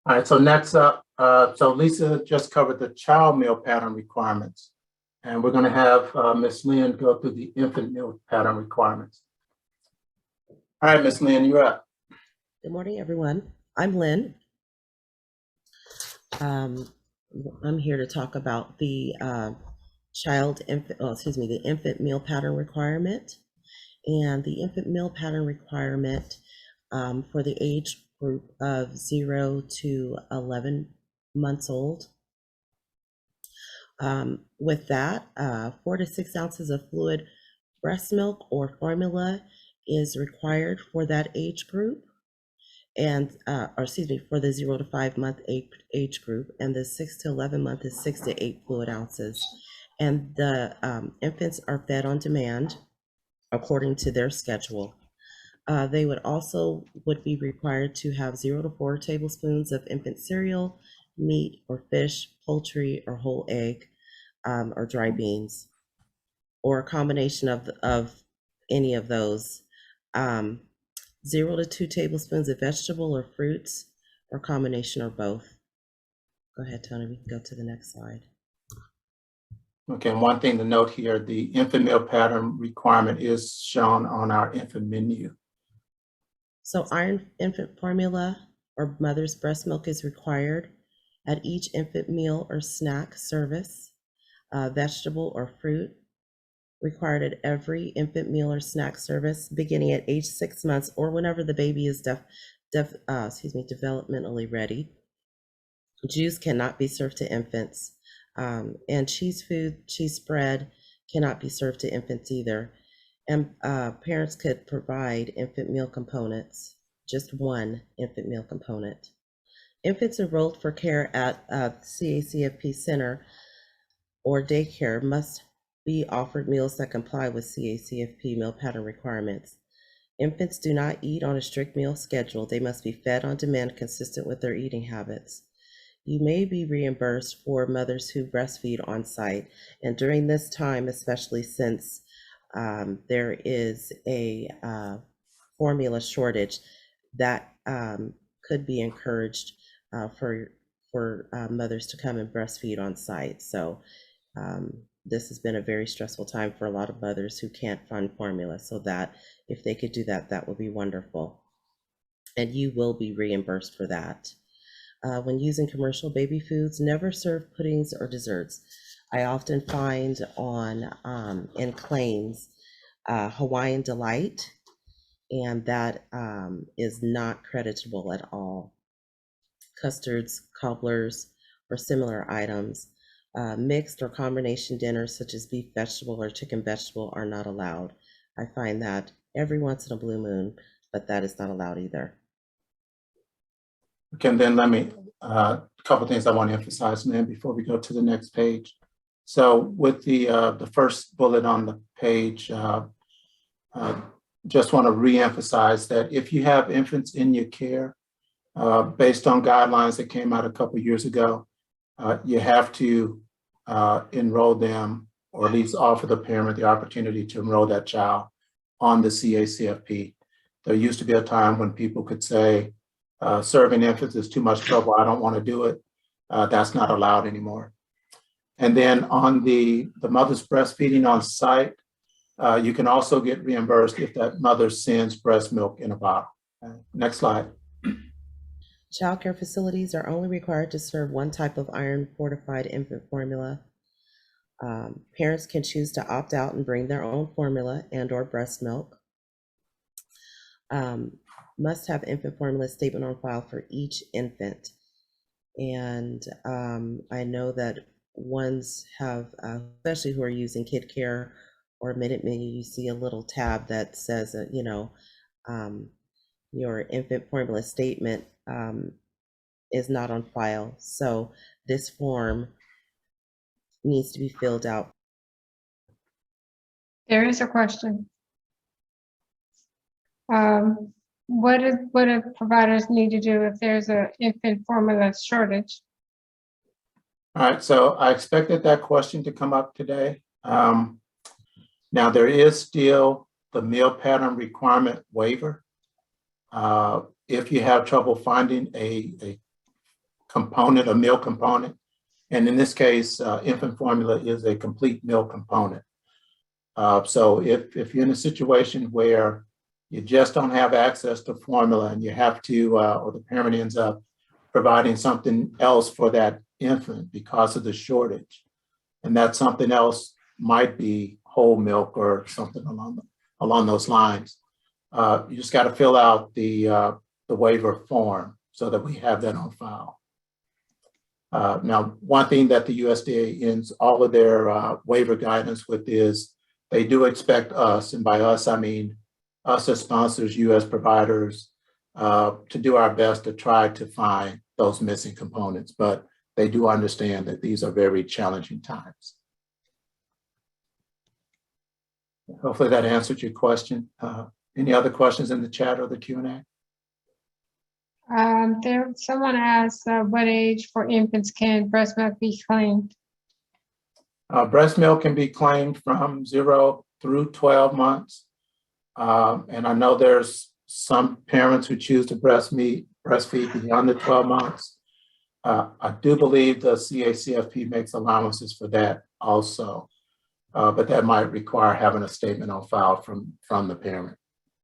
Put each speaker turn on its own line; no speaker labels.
All right, so next up, so Lisa just covered the child meal pattern requirements. And we're gonna have Ms. Lynn go through the infant meal pattern requirements. All right, Ms. Lynn, you're up.
Good morning, everyone. I'm Lynn. I'm here to talk about the the infant meal pattern requirement. And the infant meal pattern requirement for the age group of 0 to 11 months old. With that, 4 to 6 ounces of fluid breast milk or formula is required for that age group. And for the 0 to 5 month age group, and the 6 to 11 month is 6 to 8 fluid ounces. And the infants are fed on demand according to their schedule. They would be required to have 0 to 4 tablespoons of infant cereal, meat or fish, poultry or whole egg, or dry beans, or a combination of any of those. 0 to 2 tablespoons of vegetable or fruits, or combination or both. Go ahead, Tony, we can go to the next slide.
Okay, and one thing to note here, the infant meal pattern requirement is shown on our infant menu.
So iron infant formula or mother's breast milk is required at each infant meal or snack service. Vegetable or fruit required at every infant meal or snack service beginning at age 6 months or whenever the baby is developmentally ready. Juice cannot be served to infants, and cheese spread cannot be served to infants either. And parents could provide infant meal components, just one infant meal component. Infants enrolled for care at CACFP center or daycare must be offered meals that comply with CACFP meal pattern requirements. Infants do not eat on a strict meal schedule. They must be fed on demand consistent with their eating habits. You may be reimbursed for mothers who breastfeed on site. And during this time, especially since there is a formula shortage, that could be encouraged for mothers to come and breastfeed on site. So this has been a very stressful time for a lot of mothers who can't find formula, so that if they could do that, that would be wonderful. And you will be reimbursed for that. When using commercial baby foods, never serve puddings or desserts. I often find in claims Hawaiian Delight, and that is not creditable at all. Custards, cobblers, or similar items. Mixed or combination dinners such as beef vegetable or chicken vegetable are not allowed. I find that every once in a blue moon, but that is not allowed either.
Okay, and then let me, a couple things I want to emphasize, Lynn, before we go to the next page. So with the first bullet on the page, just want to reemphasize that if you have infants in your care, based on guidelines that came out a couple years ago, you have to enroll them, or at least offer the parent the opportunity to enroll that child on the CACFP. There used to be a time when people could say, serving infants is too much trouble, I don't want to do it. That's not allowed anymore. And then on the mother's breastfeeding on site, you can also get reimbursed if that mother sends breast milk in a bottle. Next slide.
Child care facilities are only required to serve one type of iron fortified infant formula. Parents can choose to opt out and bring their own formula and or breast milk. Must have infant formula statement on file for each infant. And I know that ones have, especially who are using Kid Care or Minute Menu, you see a little tab that says, your infant formula statement is not on file. So this form needs to be filled out.
There is a question. What do providers need to do if there's an infant formula shortage?
All right, so I expected that question to come up today. Now there is still the meal pattern requirement waiver. If you have trouble finding a component, a meal component. And in this case, infant formula is a complete meal component. So if you're in a situation where you just don't have access to formula and you have to, or the parent ends up providing something else for that infant because of the shortage, and that something else might be whole milk or something along those lines, you just got to fill out the waiver form so that we have that on file. Now, one thing that the USDA ends all of their waiver guidance with is they do expect us, and by us, I mean us as sponsors, you as providers, to do our best to try to find those missing components, but they do understand that these are very challenging times. Hopefully that answered your question. Any other questions in the chat or the Q&A?
Someone asked, what age for infants can breast milk be claimed?
Breast milk can be claimed from 0 through 12 months. And I know there's some parents who choose to breastfeed beyond the 12 months. I do believe the CACFP makes allowances for that also, but that might require having a statement on file from the parent.